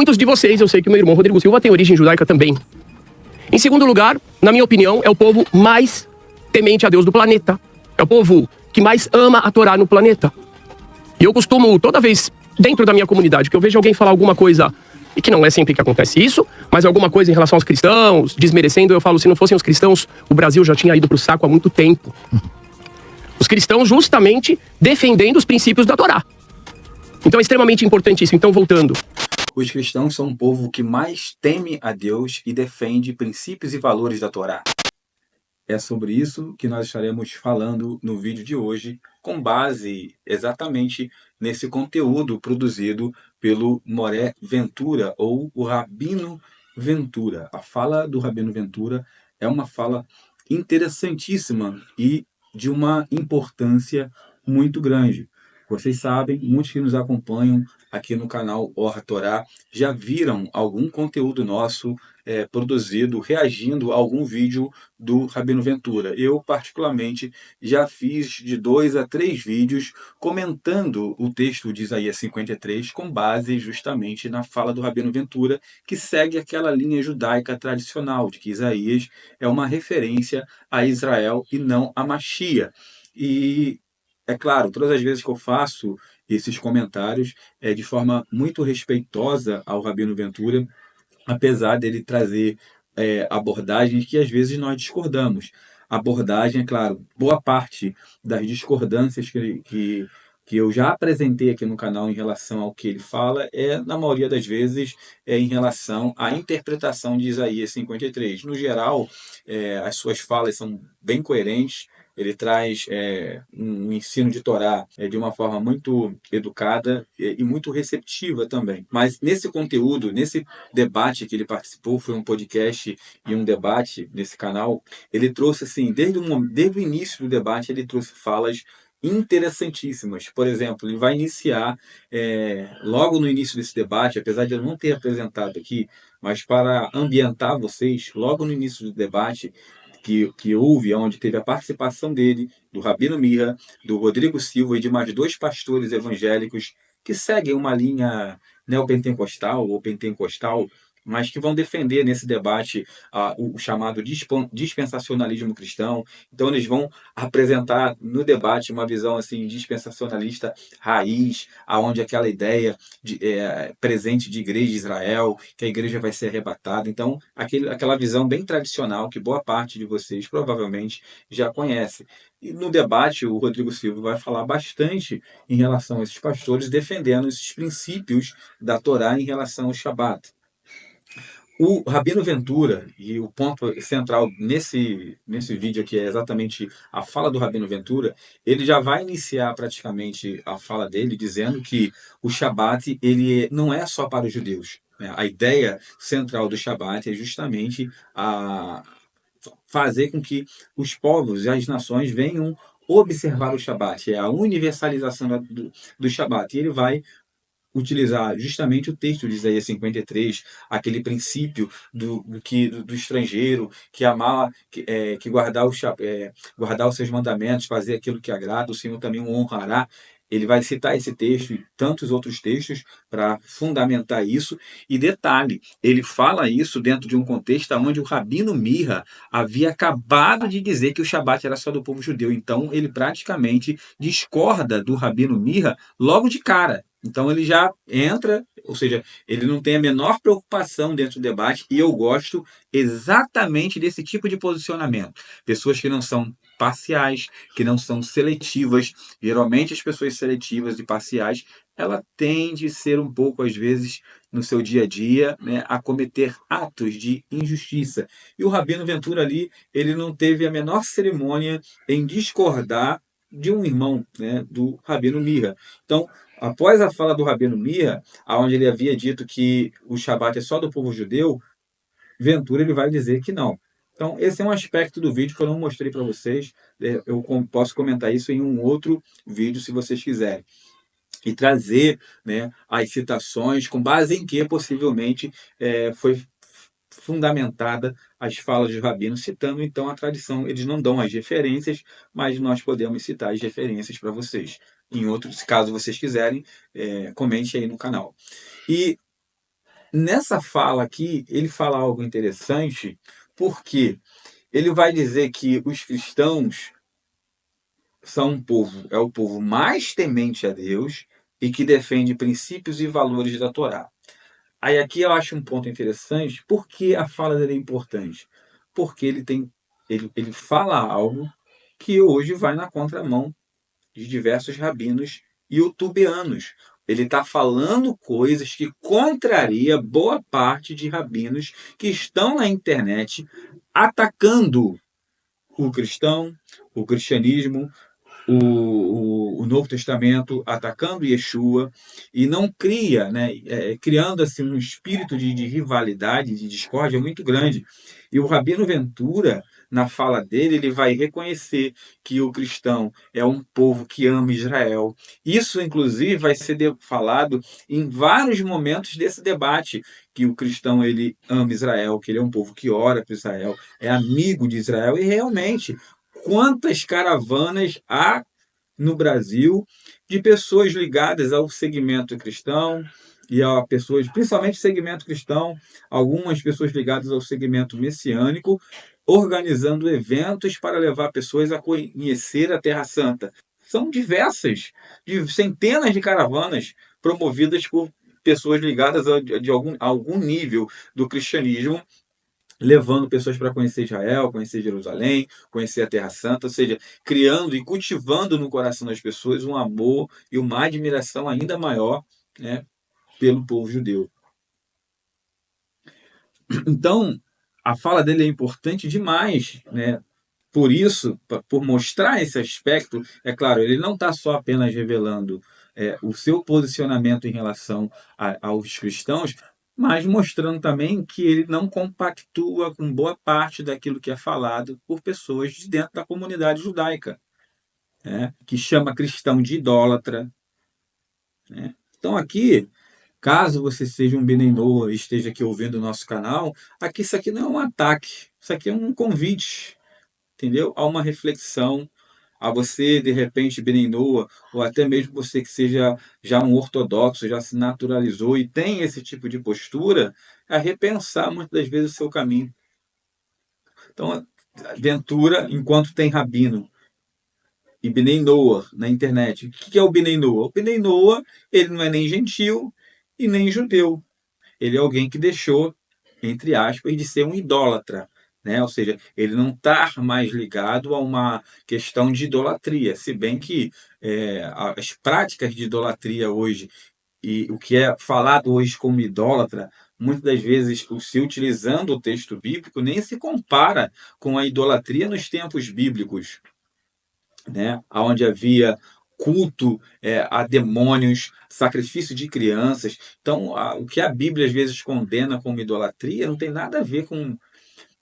muitos de vocês, eu sei que o meu irmão Rodrigo Silva tem origem judaica também. Em segundo lugar, na minha opinião, é o povo mais temente a Deus do planeta. É o povo que mais ama a Torá no planeta. E eu costumo, toda vez dentro da minha comunidade, que eu vejo alguém falar alguma coisa, e que não é sempre que acontece isso, mas alguma coisa em relação aos cristãos, desmerecendo, eu falo, se não fossem os cristãos, o Brasil já tinha ido pro saco há muito tempo. Os cristãos justamente defendendo os princípios da Torá. Então é extremamente importante isso. Então, voltando. Os cristãos são um povo que mais teme a Deus e defende princípios e valores da Torá. É sobre isso que nós estaremos falando no vídeo de hoje, com base exatamente nesse conteúdo produzido pelo Moré Ventura, ou o Rabino Ventura. A fala do Rabino Ventura é uma fala interessantíssima e de uma importância muito grande. Vocês sabem, muitos que nos acompanham aqui no canal Or Torá já viram algum conteúdo nosso produzido, reagindo a algum vídeo do Rabino Ventura. Eu, particularmente, já fiz de 2 a 3 vídeos comentando o texto de Isaías 53 com base justamente na fala do Rabino Ventura, que segue aquela linha judaica tradicional de que Isaías é uma referência a Israel e não a Machia. E é claro, todas as vezes que eu faço esses comentários é de forma muito respeitosa ao Rabino Ventura, apesar dele trazer abordagens que às vezes nós discordamos. A abordagem, é claro, boa parte das discordâncias que eu já apresentei aqui no canal em relação ao que ele fala na maioria das vezes, em relação à interpretação de Isaías 53. No geral, as suas falas são bem coerentes. Ele traz um ensino de Torá de uma forma muito educada e muito receptiva também. Mas nesse conteúdo, nesse debate que ele participou, foi um podcast e um debate nesse canal, ele trouxe, assim, desde o início do debate, ele trouxe falas interessantíssimas. Por exemplo, ele vai iniciar, logo no início desse debate, apesar de eu não ter apresentado aqui, mas para ambientar vocês, logo no início do debate, que houve, onde teve a participação dele, do Rabino Mirra, do Rodrigo Silva e de mais 2 pastores evangélicos que seguem uma linha neopentecostal ou pentecostal, mas que vão defender nesse debate o chamado dispensacionalismo cristão. Então eles vão apresentar no debate uma visão assim dispensacionalista raiz, aonde aquela ideia presente de igreja de Israel, que a igreja vai ser arrebatada. Então aquela visão bem tradicional que boa parte de vocês provavelmente já conhece. E no debate o Rodrigo Silva vai falar bastante em relação a esses pastores, defendendo esses princípios da Torá em relação ao Shabat. O Rabino Ventura, e o ponto central nesse vídeo aqui é exatamente a fala do Rabino Ventura, ele já vai iniciar praticamente a fala dele dizendo que o Shabat ele não é só para os judeus, né? A ideia central do Shabat é justamente fazer com que os povos e as nações venham observar o Shabat, é a universalização do Shabat. E ele vai utilizar justamente o texto de Isaías 53, aquele princípio do estrangeiro, que amar, que guardar os seus mandamentos, fazer aquilo que agrada, o Senhor também o honrará. Ele vai citar esse texto e tantos outros textos para fundamentar isso. E detalhe, ele fala isso dentro de um contexto onde o Rabino Mirra havia acabado de dizer que o Shabat era só do povo judeu. Então, ele praticamente discorda do Rabino Mirra logo de cara. Então ele já entra, ou seja, ele não tem a menor preocupação dentro do debate, e eu gosto exatamente desse tipo de posicionamento. Pessoas que não são parciais, que não são seletivas. Geralmente as pessoas seletivas e parciais, ela tende a ser um pouco, às vezes, no seu dia a dia, né, a cometer atos de injustiça. E o Rabino Ventura ali, ele não teve a menor cerimônia em discordar de um irmão, né, do Rabino Mirra. Então, após a fala do Rabino Mirra, onde ele havia dito que o Shabat é só do povo judeu, Ventura ele vai dizer que não. Então, esse é um aspecto do vídeo que eu não mostrei para vocês. Eu posso comentar isso em um outro vídeo, se vocês quiserem. E trazer, né, as citações com base em que possivelmente foi fundamentada as falas dos rabinos, citando então a tradição. Eles não dão as referências, mas nós podemos citar as referências para vocês. Em outros, caso vocês quiserem, comente aí no canal. E Nessa fala aqui, ele fala algo interessante, porque ele vai dizer que os cristãos são é o povo mais temente a Deus e que defende princípios e valores da Torá. Aí aqui eu acho um ponto interessante, porque a fala dele é importante. Porque ele fala algo que hoje vai na contramão de diversos rabinos youtubianos. Ele está falando coisas que contraria boa parte de rabinos que estão na internet atacando o cristão, o cristianismo, o Novo Testamento, atacando Yeshua, e não cria, né, criando assim um espírito de rivalidade, de discórdia muito grande. E o Rabino Ventura, na fala dele, ele vai reconhecer que o cristão é um povo que ama Israel. Isso, inclusive, vai ser falado em vários momentos desse debate, que o cristão ele ama Israel, que ele é um povo que ora para Israel, é amigo de Israel, e realmente quantas caravanas há no Brasil de pessoas ligadas ao segmento cristão e a pessoas, principalmente segmento cristão, algumas pessoas ligadas ao segmento messiânico, organizando eventos para levar pessoas a conhecer a Terra Santa. São diversas, de centenas de caravanas promovidas por pessoas ligadas a algum nível do cristianismo, levando pessoas para conhecer Israel, conhecer Jerusalém, conhecer a Terra Santa, ou seja, criando e cultivando no coração das pessoas um amor e uma admiração ainda maior, né, pelo povo judeu. Então, a fala dele é importante demais, né? Por isso, por mostrar esse aspecto, é claro, ele não está só apenas revelando o seu posicionamento em relação aos cristãos, mas mostrando também que ele não compactua com boa parte daquilo que é falado por pessoas de dentro da comunidade judaica, né? Que chama cristão de idólatra, né? Então aqui, caso você seja um Benenor e esteja aqui ouvindo o nosso canal, aqui isso aqui não é um ataque, isso aqui é um convite, entendeu? A uma reflexão, a você, de repente, Beninoa, ou até mesmo você que seja já um ortodoxo, já se naturalizou e tem esse tipo de postura, a repensar muitas das vezes o seu caminho. Então, Ventura, enquanto tem Rabino e Bnei Noah na internet, o que é o Bnei Noah? O Bnei Noah, ele não é nem gentil e nem judeu. Ele é alguém que deixou, entre aspas, de ser um idólatra, né? Ou seja, ele não está mais ligado a uma questão de idolatria, se bem que as práticas de idolatria hoje e o que é falado hoje como idólatra, muitas das vezes se utilizando o texto bíblico, nem se compara com a idolatria nos tempos bíblicos, né? Onde havia culto a demônios, sacrifício de crianças. Então, o que a Bíblia às vezes condena como idolatria não tem nada a ver com.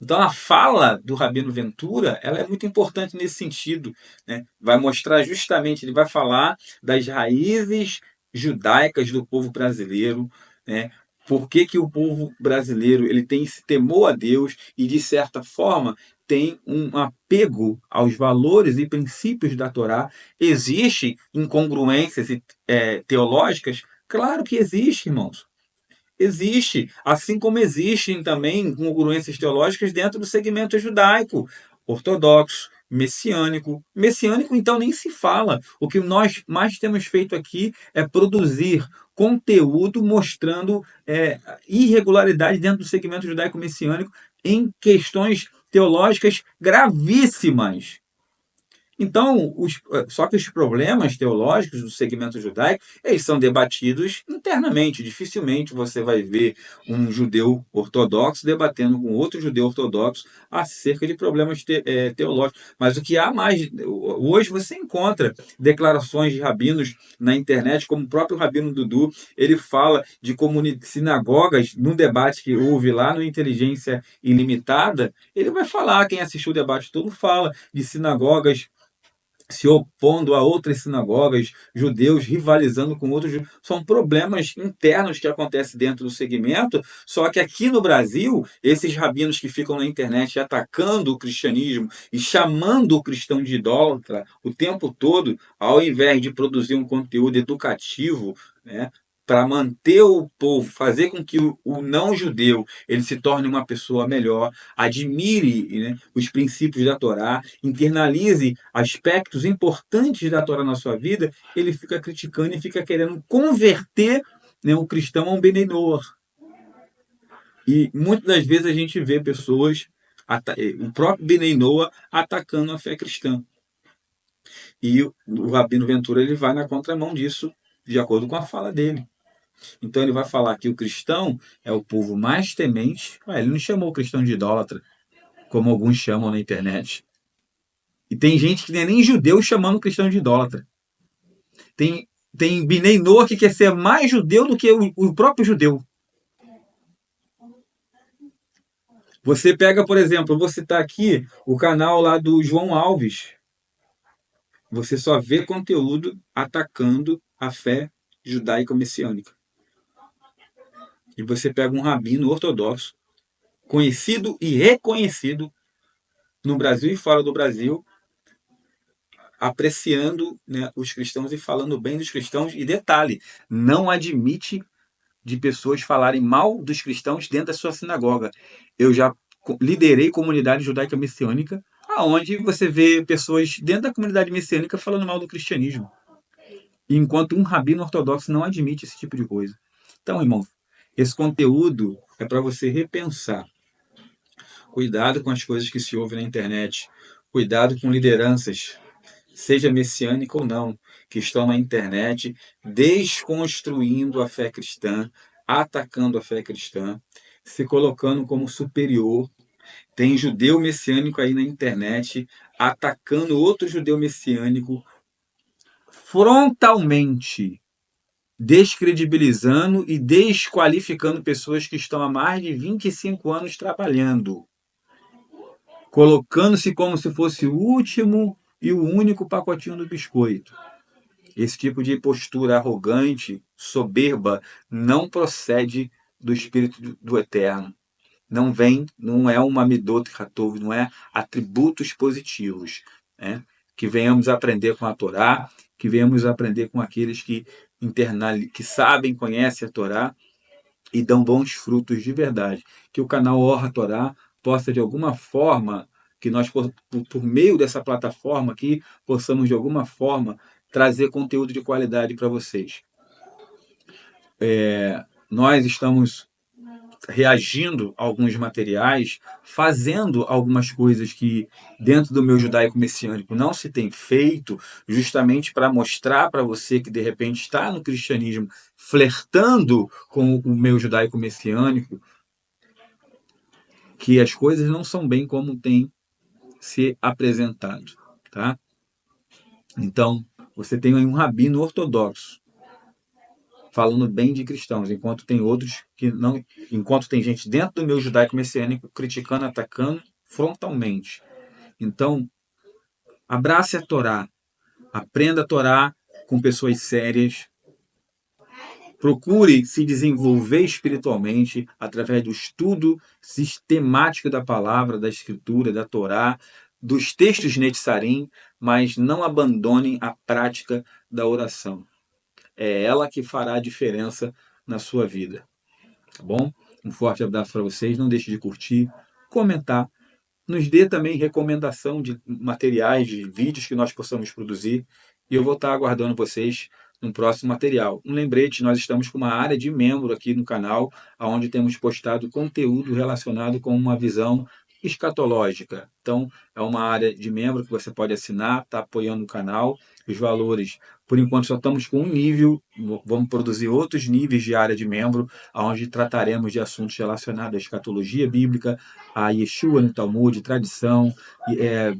Então, a fala do Rabino Ventura ela é muito importante nesse sentido, né? Vai mostrar justamente, ele vai falar das raízes judaicas do povo brasileiro, né? Por que, que o povo brasileiro ele tem esse temor a Deus e, de certa forma, tem um apego aos valores e princípios da Torá. Existe incongruências teológicas? Claro que existe, irmãos. Existe, assim como existem também incongruências teológicas dentro do segmento judaico, ortodoxo, messiânico. Messiânico, então, nem se fala. O que nós mais temos feito aqui é produzir conteúdo mostrando irregularidade dentro do segmento judaico-messiânico em questões teológicas gravíssimas. Então, só que os problemas teológicos do segmento judaico, eles são debatidos internamente. Dificilmente você vai ver um judeu ortodoxo debatendo com outro judeu ortodoxo acerca de problemas teológicos. Mas o que há mais... Hoje você encontra declarações de rabinos na internet, como o próprio Rabino Dudu, ele fala de sinagogas, num debate que houve lá no Inteligência Ilimitada, ele vai falar, quem assistiu o debate todo fala, de sinagogas se opondo a outras sinagogas, judeus rivalizando com outros. São problemas internos que acontecem dentro do segmento, só que aqui no Brasil, esses rabinos que ficam na internet atacando o cristianismo e chamando o cristão de idólatra o tempo todo, ao invés de produzir um conteúdo educativo, né, para manter o povo, fazer com que o não-judeu ele se torne uma pessoa melhor, admire, né, os princípios da Torá, internalize aspectos importantes da Torá na sua vida, ele fica criticando e fica querendo converter, né, o cristão a um Benei Noach. E muitas das vezes a gente vê pessoas, o próprio Benei Noach, atacando a fé cristã. E o Rabino Ventura ele vai na contramão disso, de acordo com a fala dele. Então ele vai falar que o cristão é o povo mais temente. Ele não chamou o cristão de idólatra, como alguns chamam na internet. E tem gente que nem judeu chamando o cristão de idólatra. Tem Benei Noach que quer ser mais judeu do que o próprio judeu. Você pega, por exemplo, eu vou citar aqui o canal lá do João Alves. Você só vê conteúdo atacando a fé judaico-messiânica. E você pega um rabino ortodoxo, conhecido e reconhecido no Brasil e fora do Brasil, apreciando, né, os cristãos e falando bem dos cristãos. E detalhe, não admite de pessoas falarem mal dos cristãos dentro da sua sinagoga. Eu já liderei comunidade judaica messiânica, aonde você vê pessoas dentro da comunidade messiânica falando mal do cristianismo, enquanto um rabino ortodoxo não admite esse tipo de coisa. Então, irmão, esse conteúdo é para você repensar. Cuidado com as coisas que se ouvem na internet. Cuidado com lideranças, seja messiânica ou não, que estão na internet desconstruindo a fé cristã, atacando a fé cristã, se colocando como superior. Tem judeu messiânico aí na internet atacando outro judeu messiânico frontalmente, descredibilizando e desqualificando pessoas que estão há mais de 25 anos trabalhando, colocando-se como se fosse o último e o único pacotinho do biscoito. Esse tipo de postura arrogante, soberba, não procede do Espírito do Eterno. Não vem, não é uma midot hatov, não é atributos positivos, né? Que venhamos aprender com a Torá, que venhamos aprender com aqueles que sabem, conhecem a Torá e dão bons frutos de verdade. Que o canal Orra Torá possa, de alguma forma, que nós, por meio dessa plataforma aqui, possamos, de alguma forma, trazer conteúdo de qualidade para vocês. Nós estamos reagindo a alguns materiais, fazendo algumas coisas que dentro do meu judaico messiânico não se tem feito, justamente para mostrar para você que de repente está no cristianismo flertando com o meu judaico messiânico, que as coisas não são bem como tem se apresentado, tá? Então, você tem aí um rabino ortodoxo falando bem de cristãos, enquanto tem outros que não, enquanto tem gente dentro do meu judaico messiânico criticando, atacando frontalmente. Então, abrace a Torá, aprenda a Torá com pessoas sérias, procure se desenvolver espiritualmente através do estudo sistemático da palavra, da escritura, da Torá, dos textos Netzarim, mas não abandonem a prática da oração. É ela que fará a diferença na sua vida. Tá bom? Um forte abraço para vocês. Não deixe de curtir, comentar. Nos dê também recomendação de materiais, de vídeos que nós possamos produzir. E eu vou estar aguardando vocês no próximo material. Um lembrete, nós estamos com uma área de membro aqui no canal, onde temos postado conteúdo relacionado com uma visão escatológica. Então, é uma área de membro que você pode assinar, está apoiando o canal. Os valores, por enquanto, só estamos com um nível, vamos produzir outros níveis de área de membro, onde trataremos de assuntos relacionados à escatologia bíblica, a Yeshua no Talmud, tradição,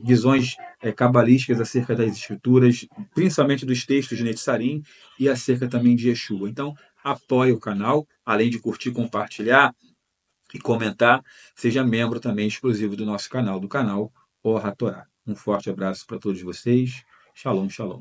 visões cabalísticas acerca das escrituras, principalmente dos textos de Netzarim, e acerca também de Yeshua. Então, apoie o canal, além de curtir, compartilhar e comentar, seja membro também exclusivo do nosso canal, do canal Orra Torá. Um forte abraço para todos vocês. Shalom, shalom.